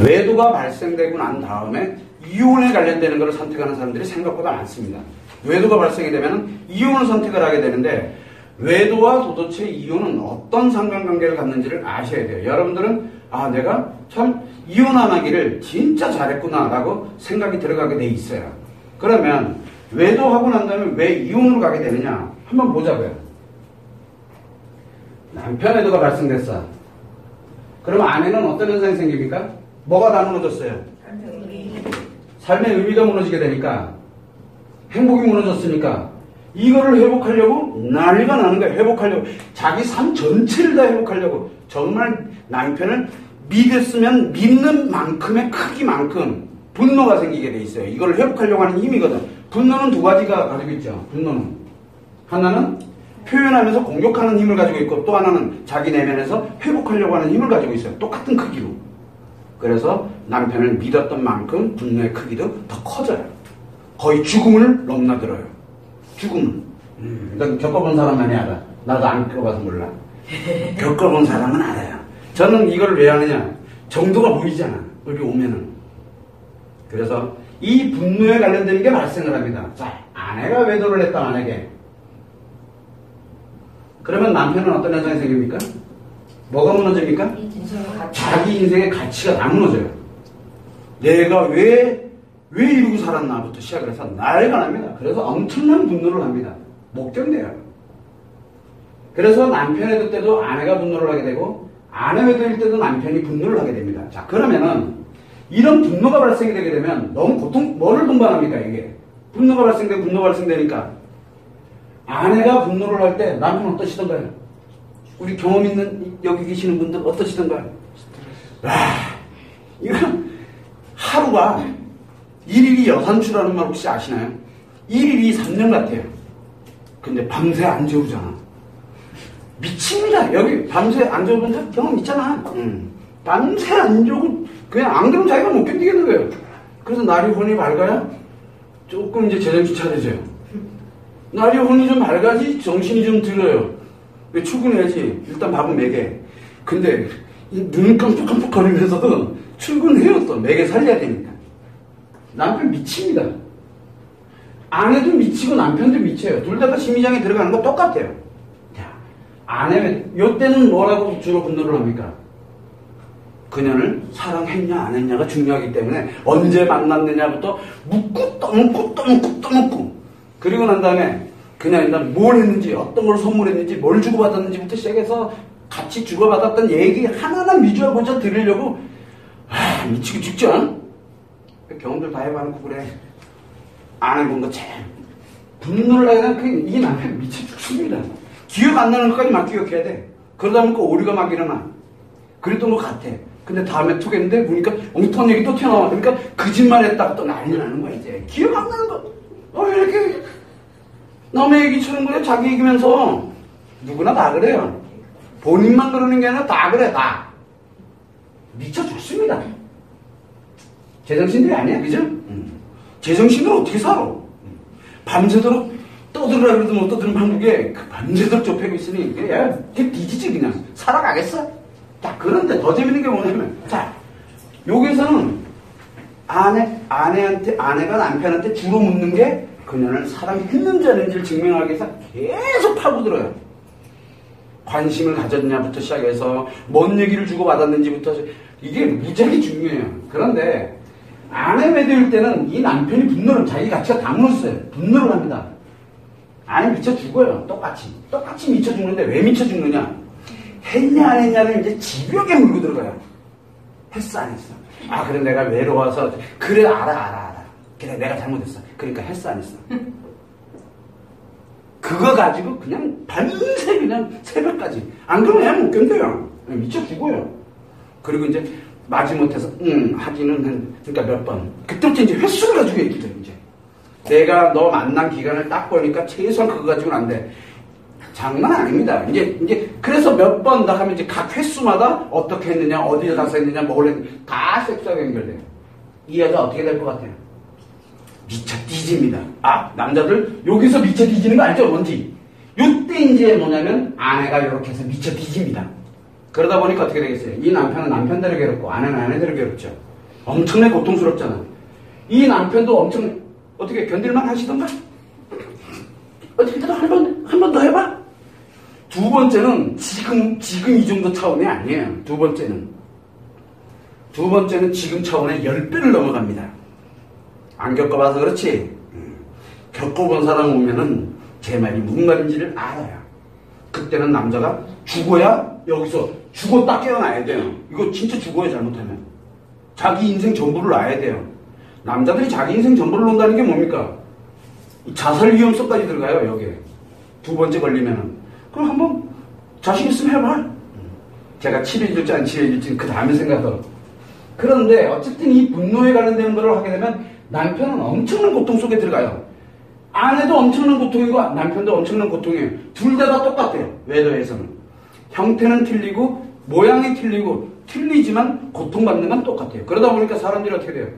외도가 발생되고 난 다음에 이혼에 관련되는 것을 선택하는 사람들이 생각보다 많습니다. 외도가 발생이 되면 이혼을 선택을 하게 되는데 외도와 도대체 이혼은 어떤 상관관계를 갖는지를 아셔야 돼요. 여러분들은 내가 참 이혼 안 하기를 진짜 잘했구나 라고 생각이 들어가게 돼 있어요. 그러면 외도하고 난 다음에 왜 이혼으로 가게 되느냐 한번 보자고요. 남편 외도가 발생됐어. 그러면 아내는 어떤 현상이 생깁니까? 뭐가 다 무너졌어요? 삶의 의미가 무너지게 되니까, 행복이 무너졌으니까 이거를 회복하려고 난리가 나는 거예요. 회복하려고 자기 삶 전체를 다 회복하려고 정말 남편을 믿었으면 믿는 만큼의 크기만큼 분노가 생기게 돼 있어요. 이걸 회복하려고 하는 힘이거든. 분노는 두 가지가 가지고 있죠. 분노는 하나는 표현하면서 공격하는 힘을 가지고 있고, 또 하나는 자기 내면에서 회복하려고 하는 힘을 가지고 있어요. 똑같은 크기로. 그래서 남편을 믿었던 만큼 분노의 크기도 더 커져요. 거의 죽음을 넘나들어요. 죽음을. 이건 겪어본 사람만이 알아. 나도 안 겪어봐서 몰라. 겪어본 사람은 알아요. 저는 이걸 왜 하느냐, 정도가 보이잖아 여기 오면은. 그래서 이 분노에 관련된 게 발생을 합니다. 자, 아내가 외도를 했다 만약에, 그러면 남편은 어떤 현상이 생깁니까? 뭐가 무너집니까? 자기 인생의 가치가 다 무너져요. 내가 왜 이러고 살았나부터 시작을 해서 난리가 납니다. 그래서 엄청난 분노를 합니다. 못 견뎌요. 그래서 남편 외도 때도 아내가 분노를 하게 되고, 아내 외도일 때도 남편이 분노를 하게 됩니다. 자, 그러면은 이런 분노가 발생이 되게 되면 너무 뭐를 동반합니까 이게? 분노가 발생되고 분노가 발생되니까 아내가 분노를 할 때 남편은 어떠시던가요? 우리 경험 있는 여기 계시는 분들 어떠시던가요? 이건 하루가 일일이 여산추라는 말 혹시 아시나요? 일일이 3년 같아요. 근데 밤새 안 재우잖아. 미칩니다. 여기 밤새 안 재우는 경험 있잖아. 밤새 안 재우고 그냥 안 그러면 자기가 못 견디겠는 거예요. 그래서 날이 혼이 밝아야 조금 이제 제정신 차려져요. 날이 혼이 좀 밝아지 정신이 좀 들어요. 왜 출근해야지. 일단 밥은 먹여. 근데 눈을 깜빡깜빡 거리면서도 출근해요. 또 먹여 살려야 되니까. 남편 미칩니다. 아내도 미치고 남편도 미쳐요. 둘 다 심리장에 들어가는 거 똑같아요. 자, 아내는 요때는 뭐라고 주로 분노를 합니까? 그녀를 사랑했냐 안 했냐가 중요하기 때문에 언제 만났느냐부터 묻고 또 묻고 또 묻고 또 묻고, 그리고 난 다음에 그냥 일단 뭘 했는지, 어떤 걸 선물했는지, 뭘 주고받았는지부터 시작해서 같이 주고받았던 얘기 하나하나 미주알고자 들으려고 미치고 죽죠. 경험들 다 해봐놓고 그래. 안 해본 거 참. 분노를 하게 되면 이 남편 미쳐 죽습니다. 기억 안 나는 것까지 막 기억해야 돼. 그러다 보니까 오류가 막 일어나. 그랬던 것 같아. 근데 다음에 톡 했는데 보니까 엉뚱한 얘기 또 튀어나와. 그러니까 거짓말했다가 또 난리 나는 거야 이제. 기억 안 나는 거. 왜 이렇게 남의 얘기처럼 그래? 자기 얘기면서. 누구나 다 그래요. 본인만 그러는 게 아니라 다 그래, 다. 미쳐 죽습니다. 제정신들이 아니야, 그죠? 제정신으로 어떻게 살아? 밤새도록 떠들으라 그래도 못 떠드는 한국에 그 밤새도록 좁히고 있으니 야, 뒤지지 그냥. 살아가겠어? 자, 그런데 더 재밌는 게 뭐냐면, 자, 여기서는 아내가 남편한테 주로 묻는 게 그녀를 사랑했는지 아닌지를 증명하기 위해서 계속 파고들어요. 관심을 가졌냐부터 시작해서 뭔 얘기를 주고받았는지부터, 이게 무지하게 중요해요. 그런데 아내 외도일 때는 이 남편이 분노를, 자기 가치가 다 무너졌어요. 분노를 합니다. 아내 미쳐 죽어요. 똑같이 미쳐 죽는데 왜 미쳐 죽느냐? 했냐 안 했냐를 이제 집요하게 물고 들어가요. 했어 안 했어? 그래 내가 외로워서. 그래 알아. 그래 내가 잘못했어. 그러니까 했어 안 했어? 그거 가지고 그냥 밤새 그냥 새벽까지. 안 그러면 애는 못 견뎌요. 미쳐 죽어요. 그리고 이제 마지못해서 하기는 그러니까 몇 번. 그때부터 이제 횟수를 가지고 얘기해요. 이제 내가 너 만난 기간을 딱 보니까 최소한 그거 가지고는 안 돼. 장난 아닙니다. 이제 그래서 몇 번 다 하면 이제 각 횟수마다 어떻게 했느냐, 어디에 가서 했느냐, 뭘 했느냐 다 섹스하게 연결돼요. 이 여자 어떻게 될 것 같아요? 미쳐 뒤집니다. 남자들 여기서 미쳐 뒤지는 거 알죠? 뭔지. 이때 이제 뭐냐면 아내가 이렇게 해서 미쳐 뒤집니다. 그러다 보니까 어떻게 되겠어요? 이 남편은 남편대로 괴롭고 아내는 아내대로 괴롭죠. 엄청나게 고통스럽잖아. 이 남편도 엄청 어떻게 견딜만 하시던가? 어떻게든 한 번 더 해봐. 두 번째는 지금 이 정도 차원이 아니에요. 두 번째는 지금 차원의 10배를 넘어갑니다. 안 겪어봐서 그렇지. 겪어본 사람 오면은 제 말이 무슨 말인지를 알아요. 그때는 남자가 죽어야 여기서 죽어 딱 깨어나야 돼요. 이거 진짜 죽어야 잘못하면. 자기 인생 전부를 놔야 돼요. 남자들이 자기 인생 전부를 놓는다는 게 뭡니까? 자살 위험성까지 들어가요, 여기에. 두 번째 걸리면은. 그럼 한번 자신 있으면 해봐. 제가 치료해줄지 안 치료해줄지 그 다음에 생각하고. 그런데 어쨌든 이 분노에 관련된 거를 하게 되면 남편은 엄청난 고통 속에 들어가요. 아내도 엄청난 고통이고 남편도 엄청난 고통이에요. 둘 다 똑같아요. 외도에서는. 형태는 틀리고 모양이 틀리지만 고통받는 건 똑같아요. 그러다 보니까 사람들이 어떻게 돼요?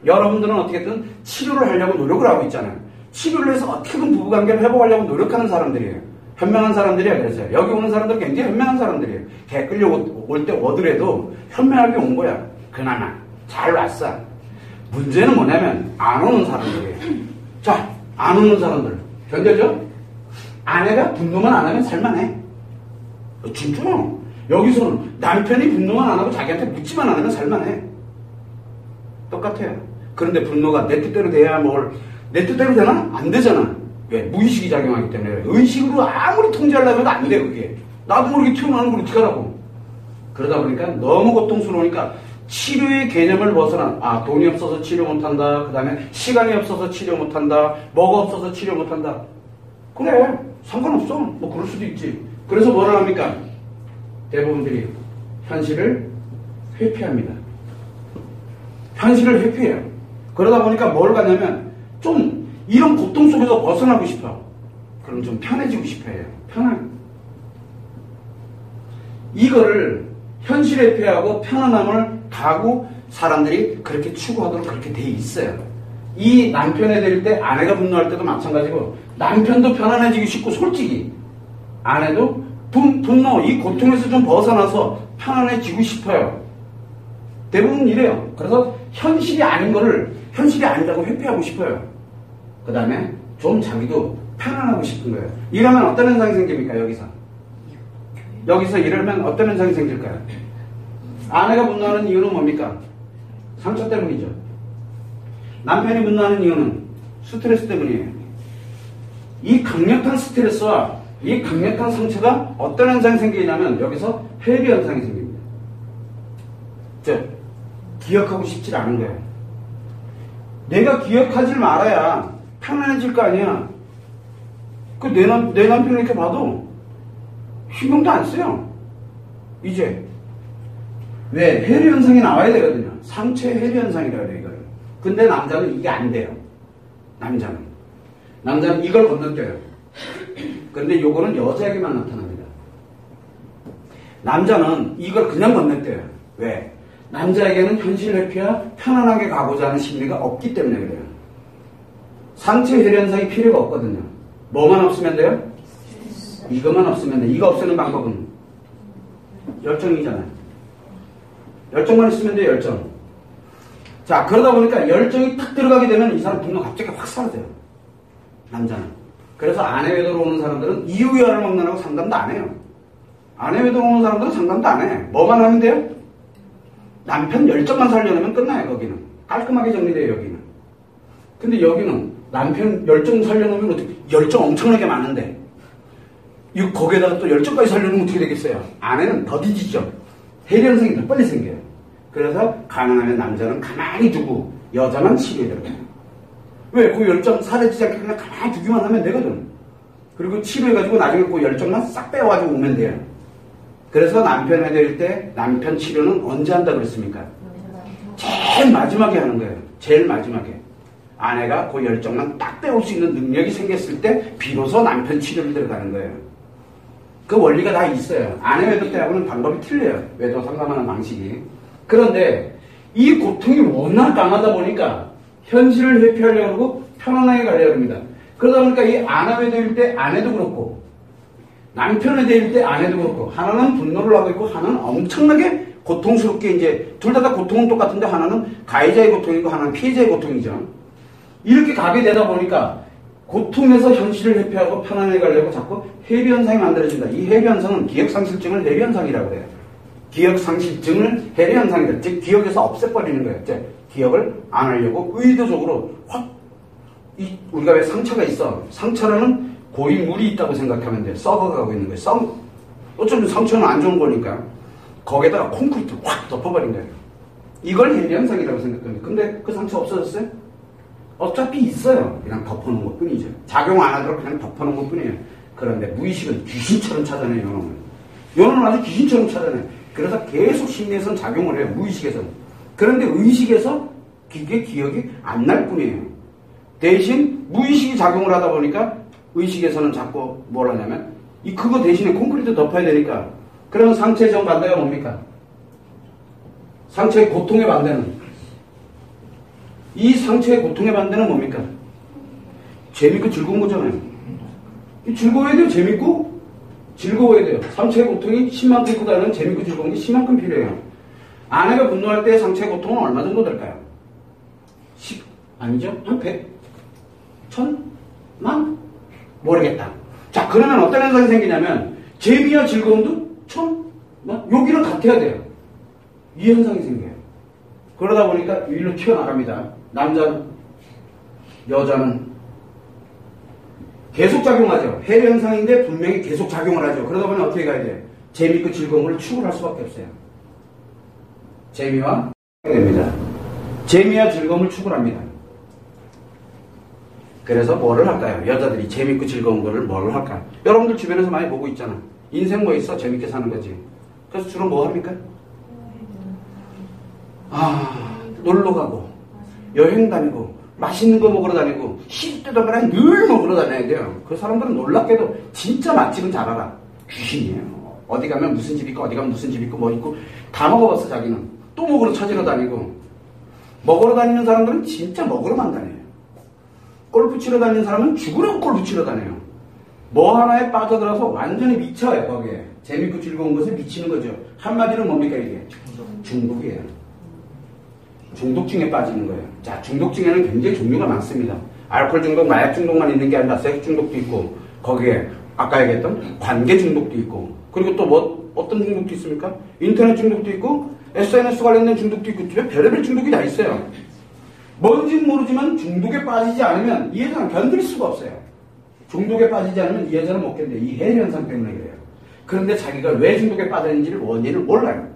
여러분들은 어떻게든 치료를 하려고 노력을 하고 있잖아요. 치료를 해서 어떻게든 부부관계를 회복하려고 노력하는 사람들이에요. 현명한 사람들이야. 그래서요. 여기 오는 사람들은 굉장히 현명한 사람들이에요. 개 끌려 올 때 오더라도 현명하게 온 거야. 그나마 잘 왔어. 문제는 뭐냐면 안 오는 사람들이에요. 자, 안 오는 사람들 견뎌져? 아내가 분노만 안 하면 살만해. 진짜 여기서는 남편이 분노만 안 하고 자기한테 묻지만 않으면 살만해. 똑같아요. 그런데 분노가 내 뜻대로 돼야 내 뜻대로 되나? 안 되잖아. 왜? 무의식이 작용하기 때문에. 의식으로 아무리 통제하려고 해도 안 돼, 그게. 나도 모르게 튀어나오는 걸 어떻게 하라고. 그러다 보니까 너무 고통스러우니까 치료의 개념을 벗어난, 돈이 없어서 치료 못한다. 그 다음에 시간이 없어서 치료 못한다. 뭐가 없어서 치료 못한다. 그래, 상관없어. 뭐 그럴 수도 있지. 그래서 뭐를 합니까? 대부분들이 현실을 회피합니다. 현실을 회피해요. 그러다 보니까 뭘 가냐면 좀 이런 고통 속에서 벗어나고 싶어. 그럼 좀 편해지고 싶어 해요. 이거를 현실 회피하고 편안함을 가고 사람들이 그렇게 추구하도록 그렇게 돼 있어요. 이 남편에 대할 때 아내가 분노할 때도 마찬가지고 남편도 편안해지고 싶고 솔직히 아내도 분노, 이 고통에서 좀 벗어나서 편안해지고 싶어요. 대부분 이래요. 그래서 현실이 아닌 거를 현실이 아니라고 회피하고 싶어요. 그 다음에 좀 자기도 편안하고 싶은 거예요. 이러면 어떤 현상이 생깁니까? 여기서 이러면 어떤 현상이 생길까요? 아내가 분노하는 이유는 뭡니까? 상처 때문이죠. 남편이 분노하는 이유는 스트레스 때문이에요. 이 강력한 스트레스와 이 강력한 상처가 어떤 현상이 생기냐면 여기서 회비 현상이 생깁니다. 즉, 기억하고 싶지 않은 거예요. 내가 기억하지 말아야 편안해질 거 아니야. 내 남편을 이렇게 봐도 신경도 안 써요. 이제 왜? 회리 현상이 나와야 되거든요. 상처의 회리 현상이라고 해요, 이걸. 근데 남자는 이게 안 돼요. 남자는 이걸 건너뛰어요. 그런데 요거는 여자에게만 나타납니다. 남자는 이걸 그냥 건너뛰어요. 왜? 남자에게는 현실 회피와 편안하게 가고자 하는 심리가 없기 때문에 그래요. 상처 회리 현상이 필요가 없거든요. 뭐만 없으면 돼요? 이것만 없으면 돼. 이거 없애는 방법은 열정이잖아요. 열정만 있으면 돼요, 열정. 자, 그러다 보니까 열정이 탁 들어가게 되면 이 사람 분노 갑자기 확 사라져요. 남자는. 그래서 아내 외도로 오는 사람들은 이유야를 먹느라고 상담도 안 해요. 아내 외도로 오는 사람들은 상담도 안 해. 뭐만 하면 돼요? 남편 열정만 살려내면 끝나요, 거기는. 깔끔하게 정리돼요, 여기는. 근데 여기는 남편 열정 살려놓으면 어떻게, 열정 엄청나게 많은데, 거기에다가 또 열정까지 살려놓으면 어떻게 되겠어요? 아내는 더 뒤지죠. 해리 현상이 더 빨리 생겨요. 그래서 가능하면 남자는 가만히 두고 여자만 치료에 들어가요. 왜? 그 열정 사라지지 않게 그냥 가만히 두기만 하면 되거든. 그리고 치료해가지고 나중에 그 열정만 싹 빼와가지고 오면 돼요. 그래서 남편에 대할 때 남편 치료는 언제 한다 그랬습니까? 제일 마지막에 하는 거예요. 제일 마지막에. 아내가 그 열정만 딱 빼올 수 있는 능력이 생겼을 때 비로소 남편 치료를 들어가는 거예요. 그 원리가 다 있어요. 아내 외도 때하고는 방법이 틀려요. 외도 상담하는 방식이. 그런데 이 고통이 워낙 강하다 보니까 현실을 회피하려고 하고 편안하게 가려고 합니다. 그러다 보니까 이 아내 외도일 때 아내도 그렇고 남편에 대할 때 아내도 그렇고, 하나는 분노를 하고 있고, 하나는 엄청나게 고통스럽게 이제, 둘 다 고통은 똑같은데, 하나는 가해자의 고통이고, 하나는 피해자의 고통이죠. 이렇게 가게 되다 보니까, 고통에서 현실을 회피하고 편안하게 가려고 자꾸 해비현상이 만들어진다. 이 해비현상은 기억상실증을 해비현상이라고 해요. 기억상실증을 해비현상이다. 즉, 기억에서 없애버리는 거예요. 즉, 기억을 안 하려고 의도적으로 확, 우리가 왜 상처가 있어? 상처라는 고인 물이 있다고 생각하면 돼. 썩어가고 있는 거예요. 어쩌면 상처는 안 좋은 거니까 거기에다가 콘크리트 확 덮어버린 거예요. 이걸 해비현상이라고 생각합니다. 근데 그 상처 없어졌어요? 어차피 있어요. 그냥 덮어놓은 것 뿐이죠. 작용 안 하도록 그냥 덮어놓은 것 뿐이에요. 그런데 무의식은 귀신처럼 찾아내요, 요놈은. 요놈은 아주 귀신처럼 찾아내요. 그래서 계속 심리에선 작용을 해요, 무의식에서는. 그런데 의식에서 그게 기억이 안 날 뿐이에요. 대신 무의식이 작용을 하다 보니까 의식에서는 자꾸 뭘 하냐면 그거 대신에 콘크리트 덮어야 되니까, 그러면 상처의 정반대가 뭡니까? 상처의 고통의 반대는, 이 상처의 고통의 반대는 뭡니까? 재밌고 즐거운 거잖아요. 즐거워야 돼요. 재밌고 즐거워야 돼요. 상처의 고통이 10만큼 있고 다른 재밌고 즐거운 게 10만큼 필요해요. 아내가 분노할 때 상처의 고통은 얼마 정도 될까요? 10? 아니죠? 한 100? 1000만? 모르겠다. 자, 그러면 어떤 현상이 생기냐면 재미와 즐거움도 1000만? 여기는 같아야 돼요. 이 현상이 생겨요. 그러다 보니까 일로 튀어나갑니다. 남자는, 여자는 계속 작용하죠. 해외 현상인데 분명히 계속 작용을 하죠. 그러다 보니 어떻게 가야 돼요? 재미있고 즐거움을 추구할 수밖에 없어요. 재미와 됩니다. 재미와 즐거움을 추구합니다. 그래서 뭐를 할까요? 여자들이 재밌고 즐거운 거를 뭐를 할까요? 여러분들 주변에서 많이 보고 있잖아. 인생 뭐 있어? 재밌게 사는 거지. 그래서 주로 뭐 합니까? 놀러 가고, 여행 다니고, 맛있는 거 먹으러 다니고, 시집 때도 그냥 늘 먹으러 다녀야 돼요. 그 사람들은 놀랍게도 진짜 맛집은 잘 알아. 귀신이에요. 어디 가면 무슨 집 있고, 어디 가면 무슨 집 있고, 뭐 있고, 다 먹어봤어, 자기는. 또 먹으러 찾으러 다니고. 먹으러 다니는 사람들은 진짜 먹으러만 다녀요. 골프 치러 다니는 사람은 죽으려고 골프 치러 다녀요. 뭐 하나에 빠져들어서 완전히 미쳐요, 거기에. 재밌고 즐거운 것에 미치는 거죠. 한마디로 뭡니까, 이게? 중독이에요. 중독증에 빠지는 거예요. 자, 중독증에는 굉장히 종류가 많습니다. 알코올 중독, 마약 중독만 있는 게 아니라 섹스 중독도 있고, 거기에 아까 얘기했던 관계 중독도 있고, 그리고 또 뭐 어떤 중독도 있습니까? 인터넷 중독도 있고, SNS 관련된 중독도 있고, 별의별 중독이 다 있어요. 뭔지는 모르지만 중독에 빠지지 않으면 이 여자는 견딜 수가 없어요. 중독에 빠지지 않으면 이 여자는 못 견뎌요. 이 해외 현상 때문에 그래요. 그런데 자기가 왜 중독에 빠졌는지를 원인을 몰라요.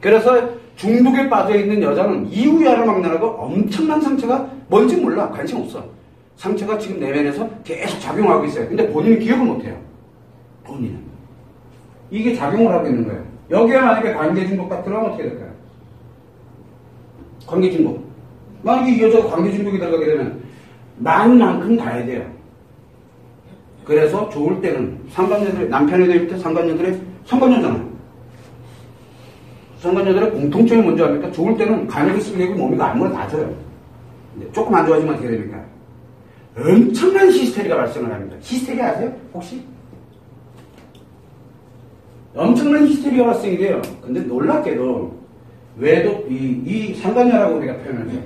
그래서 중독에 빠져있는 여자는 이유야를 막나라도 엄청난 상처가 뭔지 몰라. 관심 없어. 상처가 지금 내면에서 계속 작용하고 있어요. 근데 본인은 기억을 못해요. 본인은. 이게 작용을 하고 있는 거예요. 여기에 만약에 관계 중독 같은 거 하면 어떻게 될까요? 관계 중독. 만약에 이 여자가 관계 중독이 들어가게 되면 만만큼 가야 돼요. 그래서 좋을 때는 상간녀들, 남편에 대할 때 상간녀들의 상간녀잖아요. 상간녀들의 공통점이 뭔지 압니까? 좋을 때는 간욕이 쓰게 되고 몸이 아무나 다 져요. 조금 안 좋아지면 어떻게 됩니까? 엄청난 히스테리가 발생을 합니다. 히스테리 아세요? 혹시? 엄청난 히스테리가 발생이 돼요. 근데 놀랍게도 외도 이 상간녀라고 우리가 표현을 해요.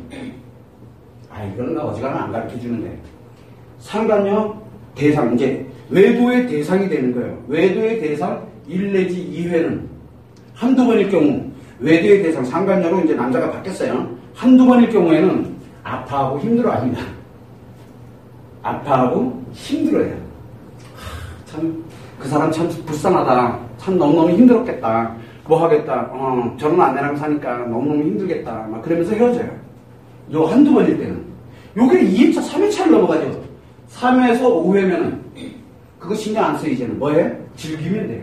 이거는 나 어지간하면 안 가르쳐 주는데, 상간녀 대상, 이제 외도의 대상이 되는 거예요. 외도의 대상 1 내지 2회는 한두 번일 경우, 외도의 대상 상간녀로 이제 남자가 바뀌었어요. 한두 번일 경우에는 아파하고 힘들어합니다. 아파하고 힘들어해요. 참 그 사람 참 불쌍하다. 참 너무너무 힘들었겠다. 뭐 하겠다. 저런 아내랑 사니까 너무너무 힘들겠다. 막 그러면서 헤어져요. 요 한두 번일 때는. 요게 2회차, 3회차를 넘어가죠. 3회에서 5회면은 그거 신경 안 써. 이제는 뭐해? 즐기면 돼요.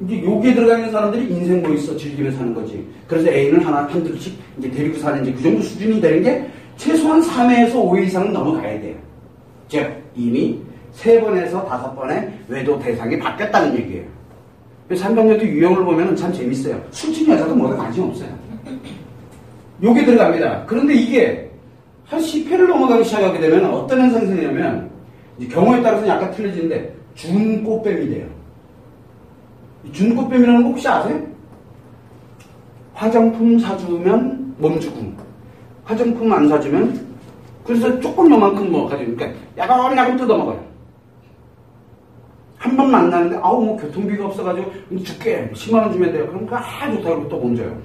이제 여기에 들어가 있는 사람들이 인생 뭐 있어? 즐기며 사는 거지. 그래서 애인을 한둘씩 이제 데리고 사는 이제 그 정도 수준이 되는 게 최소한 3회에서 5회 이상은 넘어가야 돼요. 즉, 이미 3번에서 5번의 외도 대상이 바뀌었다는 얘기예요. 상간녀도 유형을 보면 참 재밌어요. 술집 여자도 뭐에 관심 없어요. 요게 들어갑니다. 그런데 이게 한 10회를 넘어가기 시작하게 되면 어떤 현상이 생기냐면 이제 경우에 따라서는 약간 틀려지는데 준꽃뱀이 돼요. 준꽃뱀이라는 거 혹시 아세요? 화장품 사주면 몸주고 화장품 안 사주면 그래서 조금 요만큼 뭐 가지고 그러니까 야금야금 뜯어먹어요. 한 번 만나는데 아우 뭐 교통비가 없어가지고 줄게 10만 원 주면 돼요. 그럼 그 좋다 그러고 또 몸져요.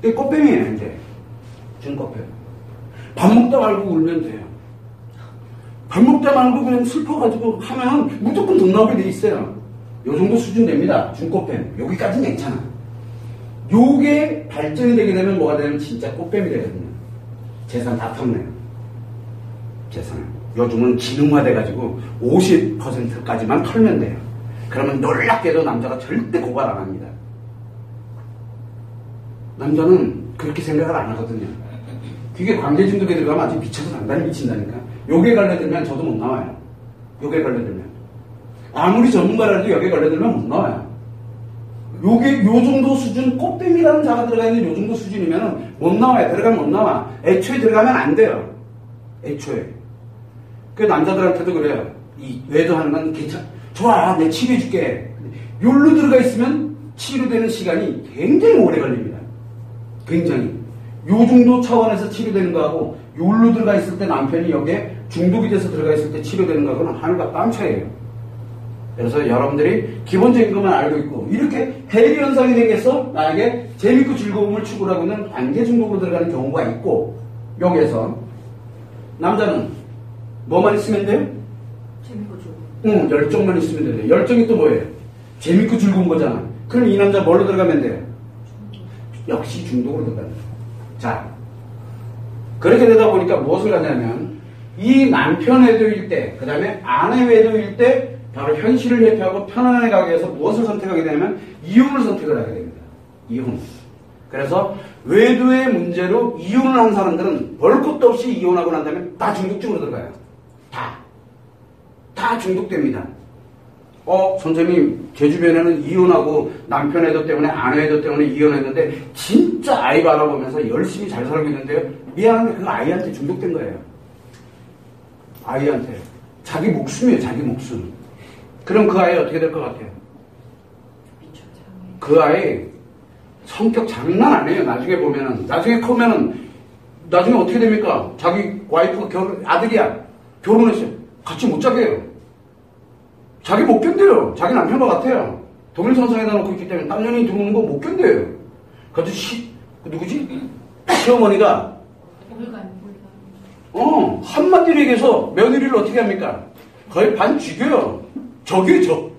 이게 꽃뱀이에요. 이제 준꽃뱀. 밥 먹다 말고 울면 돼요. 밥 먹다 말고 그냥 슬퍼가지고 하면 무조건 돈 나오게 돼 있어요. 요 정도 수준 됩니다. 준꽃뱀. 여기까지는 괜찮아. 요게 발전이 되게 되면 뭐가 되면 진짜 꽃뱀이 되거든요. 재산 다 털네요. 재산을. 요즘은 지능화돼가지고 50%까지만 털면 돼요. 그러면 놀랍게도 남자가 절대 고발 안 합니다. 남자는 그렇게 생각을 안 하거든요. 그게 관계 중독에 들어가면 아주 미쳐서 단단히 미친다니까. 요게 걸려들면 저도 못 나와요. 요게 걸려들면. 아무리 전문가라도 여기에 걸려들면 못 나와요. 요게 요 정도 수준, 꽃뱀이라는 자가 들어가 있는 요 정도 수준이면 못 나와요. 들어가면 못 나와. 애초에 들어가면 안 돼요. 애초에. 그 남자들한테도 그래요. 이 외도하는 건 괜찮아. 좋아, 내 치료해줄게. 요로 들어가 있으면 치료되는 시간이 굉장히 오래 걸립니다. 굉장히. 요 정도 차원에서 치료되는 거하고 요로 들어가 있을 때 남편이 여기에 중독이 돼서 들어가 있을 때 치료되는 거하고는 하늘과 땅 차이예요. 그래서 여러분들이 기본적인 것만 알고 있고 이렇게 해리 현상이 되겠어 나에게 재밌고 즐거움을 추구하고 있는 관계 중독으로 들어가는 경우가 있고 여기에서 남자는 뭐만 있으면 돼요? 재밌고 즐거움. 열정만 있으면 돼요. 열정이 또 뭐예요? 재밌고 즐거운 거잖아. 그럼 이 남자 뭘로 들어가면 돼요? 역시 중독으로 들어가는 거예요. 자, 그렇게 되다 보니까 무엇을 하냐면 이 남편 외도일 때, 그 다음에 아내 외도일 때 바로 현실을 회피하고 편안하게 가기 위해서 무엇을 선택하게 되냐면 이혼을 선택을 하게 됩니다. 이혼. 그래서 외도의 문제로 이혼을 한 사람들은 볼 것도 없이 이혼하고 난 다음에 다 중독증으로 들어가요. 다 중독됩니다. 선생님, 제 주변에는 이혼하고 남편 애도 때문에 아내 애도 때문에 이혼했는데 진짜 아이 바라보면서 열심히 잘 살고 있는데요. 미안한데 그 아이한테 중독된 거예요. 아이한테. 자기 목숨이에요, 자기 목숨. 그럼 그 아이 어떻게 될 것 같아요? 그 아이 성격 장난 아니에요. 나중에 보면은. 나중에 크면은 나중에 어떻게 됩니까? 자기 와이프가 아들이야. 결혼했어요. 같이 못 자게 해요. 자기 못 견뎌요. 자기 남편과 같아요. 동일선상에다 놓고 있기 때문에 땀년이 들어오는 거 못 견뎌요. 그래서 누구지? 시어머니가 한마디로 얘기해서 며느리를 어떻게 합니까? 거의 반 죽여요. 저기요.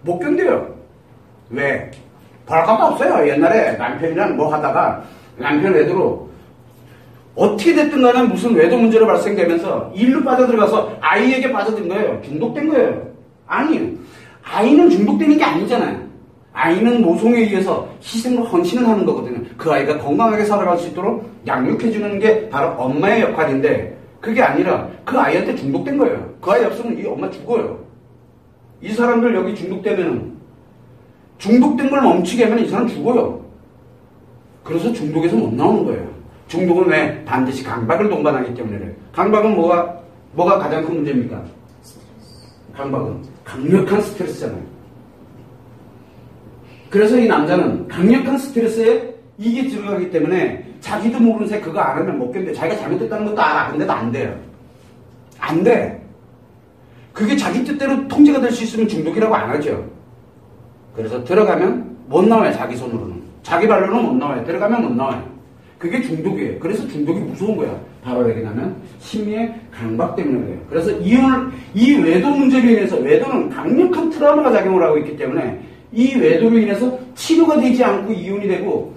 못 견뎌요. 왜? 볼 것도 없어요. 옛날에 남편이랑 뭐 하다가 남편 외도로 어떻게 됐든 간에 무슨 외도 문제로 발생되면서 일로 빠져들어가서 아이에게 빠져든 거예요. 중독된 거예요. 아니요. 아이는 중독되는 게 아니잖아요. 아이는 모성에 의해서 희생과 헌신을 하는 거거든요. 그 아이가 건강하게 살아갈 수 있도록 양육해주는 게 바로 엄마의 역할인데 그게 아니라 그 아이한테 중독된 거예요. 그 아이 없으면 이 엄마 죽어요. 이 사람들 여기 중독되면 중독된 걸 멈추게 하면 이 사람 죽어요. 그래서 중독에서 못 나오는 거예요. 중독은 왜? 반드시 강박을 동반하기 때문에 그래요. 강박은 뭐가 가장 큰 문제입니까? 강박은 강력한 스트레스잖아요. 그래서 이 남자는 강력한 스트레스에 이게 들어가기 때문에 자기도 모르는 새 그거 안 하면 못 견뎌. 자기가 잘못됐다는 것도 알아. 근데도 안 돼요. 안 돼. 그게 자기 뜻대로 통제가 될 수 있으면 중독이라고 안 하죠. 그래서 들어가면 못 나와요. 자기 손으로는. 자기 발로는 못 나와요. 들어가면 못 나와요. 그게 중독이에요. 그래서 중독이 무서운 거야. 바로 얘기하면 심리의 강박 때문에 그래요. 그래서 이 외도 문제로 인해서 외도는 강력한 트라우마가 작용을 하고 있기 때문에 이 외도로 인해서 치료가 되지 않고 이혼이 되고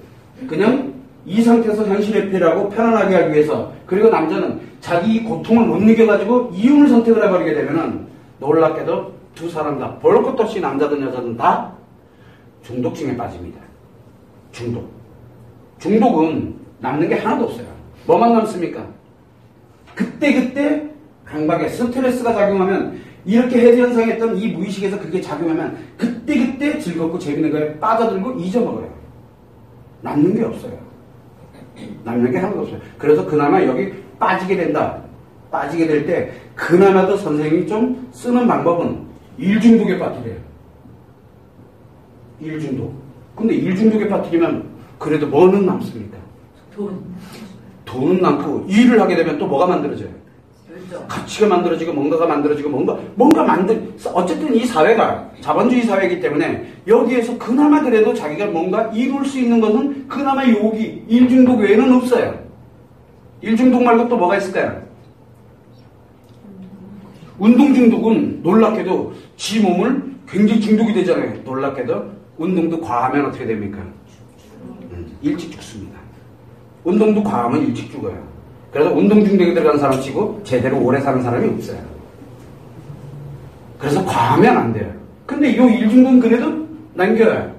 그냥 이 상태에서 현실 회피를 하고 편안하게 하기 위해서 그리고 남자는 자기 고통을 못 느껴가지고 이혼을 선택을 해버리게 되면은 놀랍게도 두 사람 다 볼 것도 없이 남자든 여자든 다 중독증에 빠집니다. 중독은 남는 게 하나도 없어요. 뭐만 남습니까? 그때 강박에 스트레스가 작용하면 이렇게 해지 현상에 했던 이 무의식에서 그게 작용하면 그때 즐겁고 재밌는 거에 빠져들고 잊어먹어요. 남는 게 없어요. 남는 게 하나도 없어요. 그래서 그나마 여기 빠지게 된다. 빠지게 될 때 그나마도 선생님이 좀 쓰는 방법은 일중독에 빠뜨려요. 일중독. 근데 일중독에 빠뜨리면 그래도 뭐는 남습니까? 돈은 남고 일을 하게 되면 또 뭐가 만들어져요? 가치가 만들어지고 뭔가가 만들어지고 어쨌든 이 사회가 자본주의 사회이기 때문에 여기에서 그나마 그래도 자기가 뭔가 이룰 수 있는 것은 그나마 여기 일중독 외에는 없어요. 일중독 말고 또 뭐가 있을까요? 운동 중독은 놀랍게도 지 몸을 굉장히 중독이 되잖아요. 놀랍게도 운동도 과하면 어떻게 됩니까? 일찍 죽습니다. 운동도 과하면 일찍 죽어요. 그래서 운동 중독에 들어간 사람 치고 제대로 오래 사는 사람이 없어요. 그래서 과하면 안 돼요. 근데 이 일중독은 그래도 남겨요.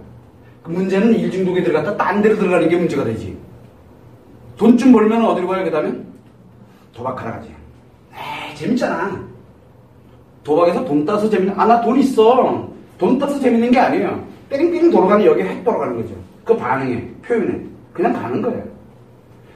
그 문제는 일중독에 들어갔다 딴 데로 들어가는 게 문제가 되지. 돈 좀 벌면 어디로 가요? 그 다음에 도박하러 가지. 에이, 재밌잖아. 도박에서 돈 따서 재밌는, 나 돈 있어. 돈 따서 재밌는 게 아니에요. 뺑뺑 돌아가는 여기에 핵 돌아가는 거죠. 그 반응에, 표현에. 그냥 가는 거예요.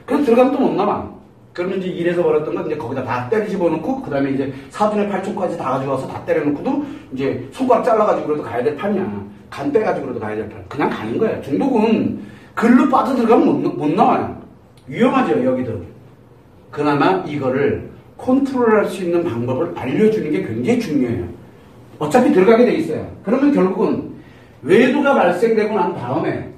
그래서 들어가면 또 못 남아. 그러면 이제 일에서 벌었던 건 이제 거기다 다 때려 집어넣고, 그 다음에 이제 사돈의 8촌까지 다 가져와서 다 때려놓고도 이제 손가락 잘라가지고라도 가야 될 판이야. 간 빼가지고라도 가야 될 판. 그냥 가는 거예요. 중독은 글로 빠져들어가면 못 나와요. 위험하죠, 여기도. 그나마 이거를 컨트롤할 수 있는 방법을 알려주는 게 굉장히 중요해요. 어차피 들어가게 돼 있어요. 그러면 결국은 외도가 발생되고 난 다음에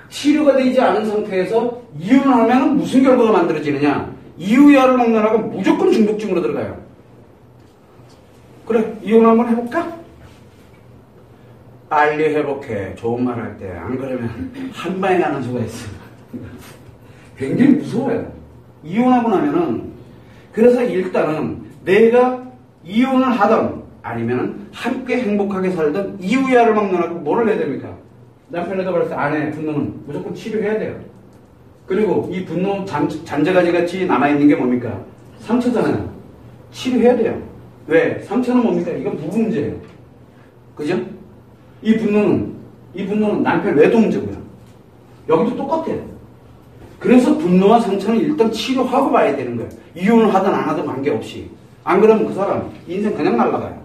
치료가 되지 않은 상태에서 이혼을 하면 무슨 결과가 만들어지느냐? 이유야를 먹느라고 무조건 중독증으로 들어가요. 그래, 이혼 한번 해볼까? 빨리 회복해. 좋은 말 할 때. 안 그러면 한 방에 나는 수가 있어. 굉장히 무서워요. 이혼하고 나면은, 그래서 일단은 내가 이혼을 하던 아니면은 함께 행복하게 살던 이유야를 막느라고 뭐를 해야 됩니까? 남편에도 그래서 아내 분노는 무조건 치료해야 돼요. 그리고 이 분노 잔재가지 같이 남아있는 게 뭡니까? 상처잖아요. 치료해야 돼요. 왜? 상처는 뭡니까? 이건 부부 문제예요. 그죠? 이 분노는 남편 외도 문제고요. 여기도 똑같아요. 그래서 분노와 상처는 일단 치료하고 봐야 되는 거예요. 이혼을 하든 안 하든 관계없이. 안 그러면 그 사람 인생 그냥 날아가요.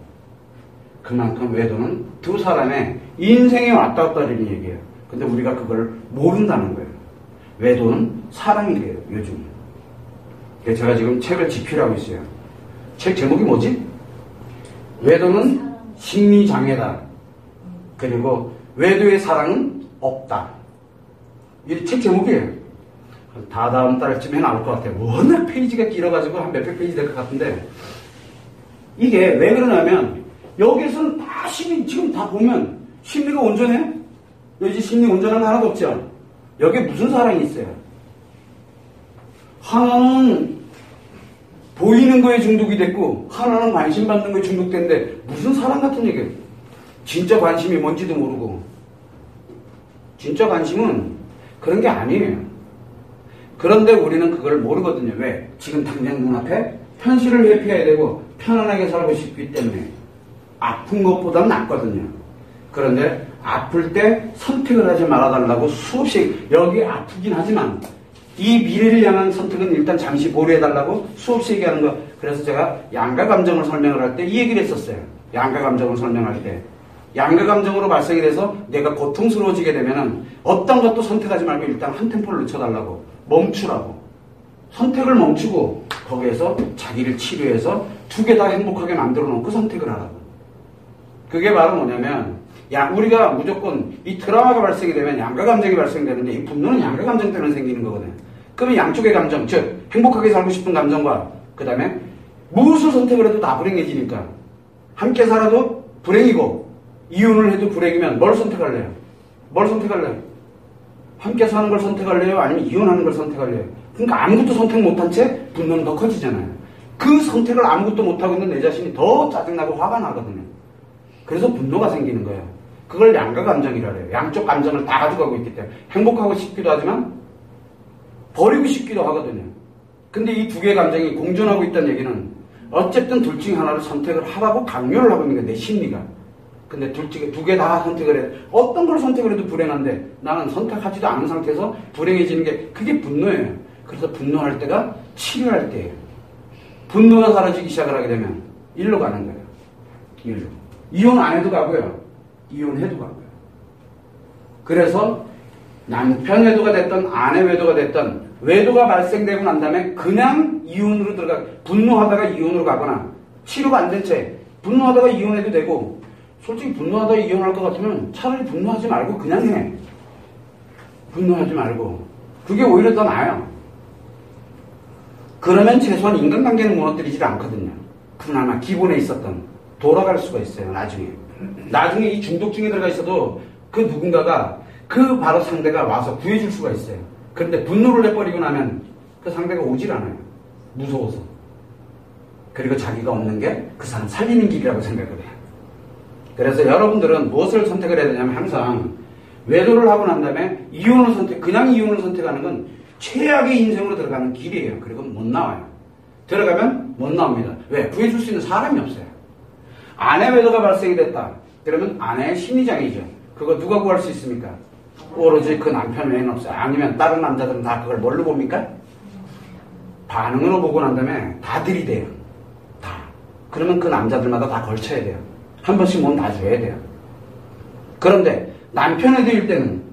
그만큼 외도는 두 사람의 인생에 왔다 갔다 하는 얘기예요. 근데 우리가 그걸 모른다는 거예요. 외도는 사랑이래요, 요즘. 제가 지금 책을 집필하고 있어요. 책 제목이 뭐지? 외도는 심리장애다. 그리고 외도의 사랑은 없다. 이 책 제목이에요. 다음 달쯤에 나올 것 같아요. 워낙 페이지가 길어가지고 한 몇백 페이지 될 것 같은데, 이게 왜 그러냐면 여기에서는 다 지금 다 보면 심리가 온전해? 여기 심리 온전한 거 하나도 없죠? 여기에 무슨 사랑이 있어요? 하나는 보이는 거에 중독이 됐고 하나는 관심 받는 거에 중독됐는데 무슨 사랑 같은 얘기예요? 진짜 관심이 뭔지도 모르고. 진짜 관심은 그런 게 아니에요. 그런데 우리는 그걸 모르거든요. 왜? 지금 당장 눈앞에 현실을 회피해야 되고 편안하게 살고 싶기 때문에. 아픈 것보다는 낫거든요. 그런데 아플 때 선택을 하지 말아달라고 수없이, 여기 아프긴 하지만 이 미래를 향한 선택은 일단 잠시 보류해달라고 수없이 얘기하는 거. 그래서 제가 양가 감정을 설명을 할 때 이 얘기를 했었어요. 양가 감정을 설명할 때. 양가 감정으로 발생이 돼서 내가 고통스러워지게 되면은 어떤 것도 선택하지 말고 일단 한 템포를 늦춰달라고. 멈추라고. 선택을 멈추고 거기에서 자기를 치료해서 두 개 다 행복하게 만들어 놓고 선택을 하라고. 그게 바로 뭐냐면, 우리가 무조건 이 트라우마가 발생이 되면 양가 감정이 발생되는데, 이 분노는 양가 감정 때문에 생기는 거거든요. 그러면 양쪽의 감정, 즉 행복하게 살고 싶은 감정과 그 다음에 무엇을 선택을 해도 다 불행해지니까. 함께 살아도 불행이고 이혼을 해도 불행이면 뭘 선택할래요? 뭘 선택할래요? 함께 사는 걸 선택할래요? 아니면 이혼하는 걸 선택할래요? 그러니까 아무것도 선택 못한 채 분노는 더 커지잖아요. 그 선택을 아무것도 못하고 있는 내 자신이 더 짜증나고 화가 나거든요. 그래서 분노가 생기는 거예요. 그걸 양가 감정이라 해요. 양쪽 감정을 다 가져가고 있기 때문에. 행복하고 싶기도 하지만 버리고 싶기도 하거든요. 근데 이 두 개의 감정이 공존하고 있다는 얘기는 어쨌든 둘 중에 하나를 선택을 하라고 강요를 하고 있는 거예요. 내 심리가. 근데 두 개 다 선택을 해. 어떤 걸 선택을 해도 불행한데 나는 선택하지도 않은 상태에서 불행해지는 게, 그게 분노예요. 그래서 분노할 때가 치료할 때예요. 분노가 사라지기 시작을 하게 되면 일로 가는 거예요. 일로. 이혼 안 해도 가고요. 이혼해도 가고요. 그래서 남편 외도가 됐던 아내 외도가 됐던 외도가 발생되고 난 다음에 그냥 이혼으로 분노하다가 이혼으로 가거나 치료가 안 된 채 분노하다가 이혼해도 되고, 솔직히 분노하다가 이혼할 것 같으면 차라리 분노하지 말고 그냥 해. 분노하지 말고. 그게 오히려 더 나아요. 그러면 최소한 인간관계는 무너뜨리지 않거든요. 그나마 기본에 있었던 돌아갈 수가 있어요. 나중에 이 중독증에 들어가 있어도 그 누군가가 그 바로 상대가 와서 구해줄 수가 있어요. 그런데 분노를 내버리고 나면 그 상대가 오질 않아요. 무서워서. 그리고 자기가 없는 게 그 사람 살리는 길이라고 생각을 해요. 그래서 여러분들은 무엇을 선택을 해야 되냐면 항상 외도를 하고 난 다음에 그냥 이혼을 선택하는 건 최악의 인생으로 들어가는 길이에요. 그리고 못 나와요. 들어가면 못 나옵니다. 왜? 구해줄 수 있는 사람이 없어요. 아내 외도가 발생이 됐다. 그러면 아내의 심리장애죠. 그거 누가 구할 수 있습니까? 오로지 그 남편 외에는 없어요. 아니면 다른 남자들은 다 그걸 뭘로 봅니까? 반응으로 보고 난 다음에 다 들이대요. 다. 그러면 그 남자들마다 다 걸쳐야 돼요. 한 번씩 몸 놔줘야 돼요. 그런데 남편에 대일 때는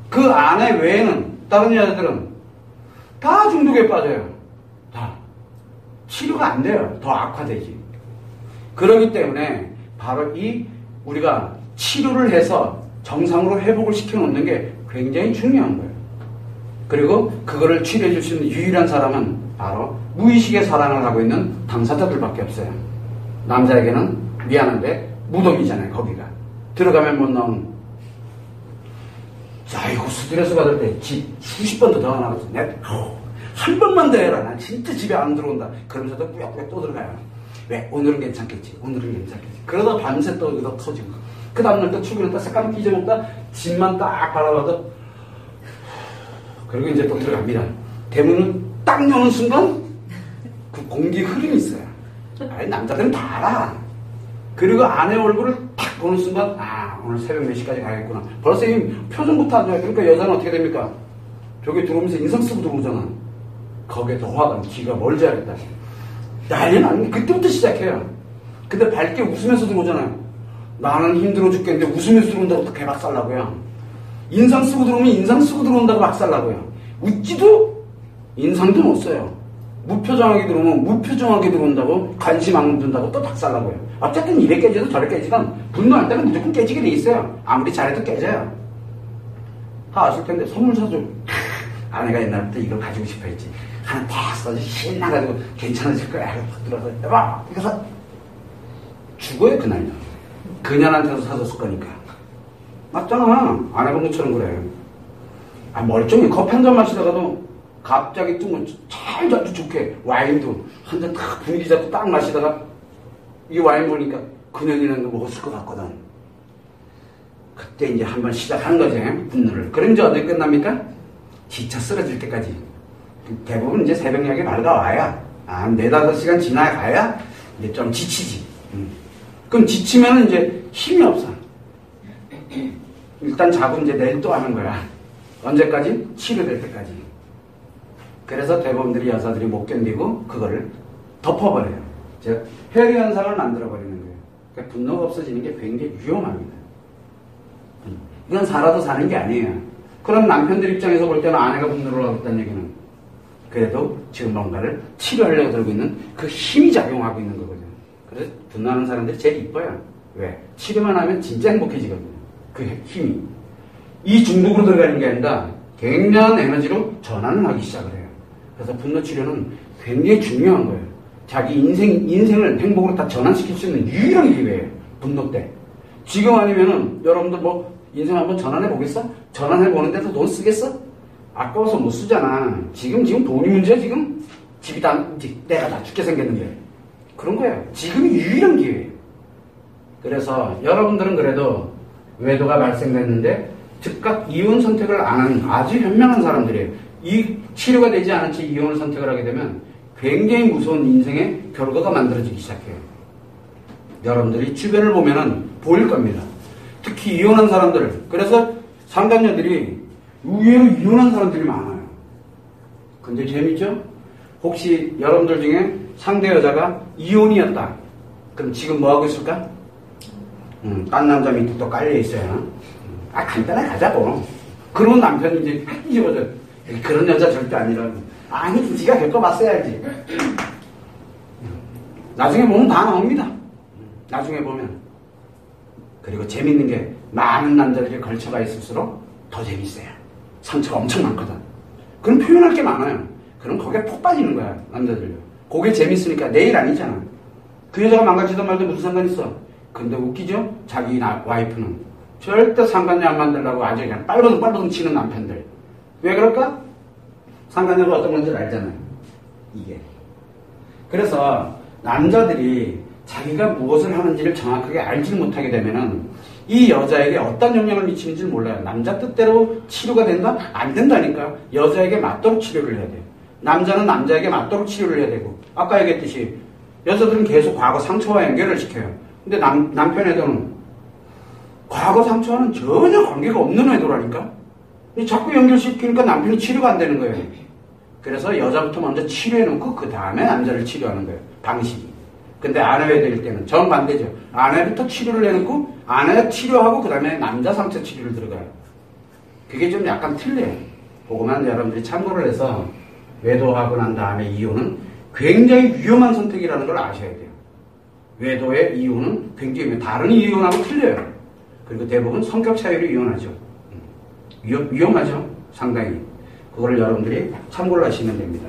그 아내 외에는 다른 여자들은 다 중독에 빠져요. 다. 치료가 안 돼요. 더 악화되지. 그렇기 때문에 바로 우리가 치료를 해서 정상으로 회복을 시켜놓는 게 굉장히 중요한 거예요. 그리고 그거를 치료해 줄 수 있는 유일한 사람은 바로 무의식의 사랑을 하고 있는 당사자들밖에 없어요. 남자에게는 미안한데 무덤이잖아요. 거기가. 들어가면 못 나오는. 자, 이거 스트레스 받을 때 집 수십 번도 더 나가서 한 번만 더 해라. 난 진짜 집에 안 들어온다. 그러면서도 꾸역꾸역 또 들어가요. 왜? 오늘은 괜찮겠지. 오늘은 괜찮겠지. 그러다 밤새 또 여기서 터지고. 그 다음날 또 출근했다 색깔 삐져먹다 집만 딱 바라봐도 그리고 이제 또 들어갑니다. 대문을 딱 여는 순간 그 공기 흐름이 있어요. 아니, 남자들은 다 알아. 그리고 아내 얼굴을 딱 보는 순간 오늘 새벽 4시까지 가야겠구나. 벌써 이 표정부터 안 좋아요. 그러니까 여자는 어떻게 됩니까? 저기 들어오면서 인상 쓰고 들어오잖아. 거기에 더 화가 기가 뭘 잘했다. 난리 나는 게 그때부터 시작해요. 근데 밝게 웃으면서 들어오잖아요. 나는 힘들어 죽겠는데 웃으면서 들어온다고 또 개박살나고요. 인상 쓰고 들어오면 인상 쓰고 들어온다고 박살나고요. 웃지도 인상도 못 써요. 무표정하게 들어오면 무표정하게 들어온다고 관심 안 둔다고 또 박살나고요. 어쨌든 이래 깨져도 저래 깨지건 분노할 때는 무조건 깨지게 돼 있어요. 아무리 잘해도 깨져요. 다 아실 텐데 선물 사줘. 아내가 옛날부터 이걸 가지고 싶어 했지. 하나 딱 써서 신나가지고 괜찮아질 거야. 팍 들어서 해봐. 그래서 죽어요 그날요. 그녀한테서 사줬을 거니까. 맞잖아. 안 해본 것처럼 그래. 멀쩡히 커피 한 잔 마시다가도 갑자기 잘 아주 좋게 와인도 한 잔 딱 분위기 잡고 딱 마시다가 이 와인 보니까 그년이라는 거 먹었을 것 같거든. 그때 이제 한번 시작한 거지. 분노를. 그럼 이제 어떻게 끝납니까? 지쳐 쓰러질 때까지. 대부분 이제 새벽녘에 밝아와야 4-5시간 지나가야 이제 좀 지치지. 그럼 지치면 이제 힘이 없어. 일단 자고 이제 내일 또 하는 거야. 언제까지? 치료될 때까지. 그래서 대부분들이 여자들이 못 견디고 그거를 덮어버려요. 즉 회류 현상을 만들어버리는 거예요. 그러니까 분노가 없어지는 게 굉장히 위험합니다. 이건 살아도 사는 게 아니에요. 그럼 남편들 입장에서 볼 때는 아내가 분노를 하고 있다는 얘기는 그래도 지금 뭔가를 치료하려고 들고 있는 그 힘이 작용하고 있는 거거든요. 그래서 분노하는 사람들이 제일 이뻐요. 왜? 치료만 하면 진짜 행복해지거든요. 그 힘이. 이 중독으로 들어가는 게 아니라 굉장한 에너지로 전환을 하기 시작을 해요. 그래서 분노 치료는 굉장히 중요한 거예요. 자기 인생을 행복으로 다 전환시킬 수 있는 유일한 기회예요. 분노 때. 지금 아니면은 여러분들 인생 한번 전환해 보겠어? 전환해 보는 데서 돈 쓰겠어? 아까워서 못 쓰잖아. 지금 돈이 문제야 지금? 집이 내가 다 죽게 생겼는데. 그런 거예요. 지금이 유일한 기회예요. 그래서 여러분들은 그래도 외도가 발생됐는데 즉각 이혼 선택을 안 하는 아주 현명한 사람들이에요. 이 치료가 되지 않은 채 이혼을 선택을 하게 되면 굉장히 무서운 인생의 결과가 만들어지기 시작해요. 여러분들이 주변을 보면은 보일 겁니다. 특히 이혼한 사람들. 그래서 상담녀들이 의외로 이혼한 사람들이 많아요. 근데 재밌죠? 혹시 여러분들 중에 상대 여자가 이혼이었다. 그럼 지금 뭐 하고 있을까? 딴 남자 밑에 또 깔려 있어요. 간단하게 가자고. 그런 남편이 이제 뒤집어져. 그런 여자 절대 아니라고. 아니, 네가 겪어봤어야지. 나중에 보면 다 나옵니다. 나중에 보면. 그리고 재밌는 게 많은 남자들이 걸쳐가 있을수록 더 재밌어요. 상처가 엄청 많거든. 그럼 표현할 게 많아요. 그럼 거기에 푹 빠지는 거야, 남자들요. 그게 재밌으니까 내일 아니잖아. 그 여자가 망가지든 말든 무슨 상관 있어. 근데 웃기죠? 자기 와이프는 절대 상관녀 안 만들려고 아주 그냥 빨버둥 치는 남편들. 왜 그럴까? 상관녀가 어떤 건지 알잖아요. 이게. 그래서 남자들이 자기가 무엇을 하는지를 정확하게 알지 못하게 되면은 이 여자에게 어떤 영향을 미치는지 몰라요. 남자 뜻대로 치료가 된다? 안 된다니까. 여자에게 맞도록 치료를 해야 돼요. 남자는 남자에게 맞도록 치료를 해야 되고, 아까 얘기했듯이 여자들은 계속 과거 상처와 연결을 시켜요. 근데 남편 애들은 과거 상처와는 전혀 관계가 없는 애도라니까. 자꾸 연결시키니까 남편이 치료가 안 되는 거예요. 그래서 여자부터 먼저 치료해놓고 그 다음에 남자를 치료하는 거예요. 방식이. 근데 아내애들일 때는 정반대죠. 아내부터 치료를 해놓고 아내가 치료하고 그 다음에 남자 상처 치료를 들어가요. 그게 좀 약간 틀려요. 그거만 여러분들이 참고를 해서 외도하고 난 다음에 이혼은 굉장히 위험한 선택이라는 걸 아셔야 돼요. 외도의 이혼은 굉장히 다른 이혼하고 틀려요. 그리고 대부분 성격 차이로 이혼하죠. 위험하죠. 상당히. 그거를 여러분들이 참고를 하시면 됩니다.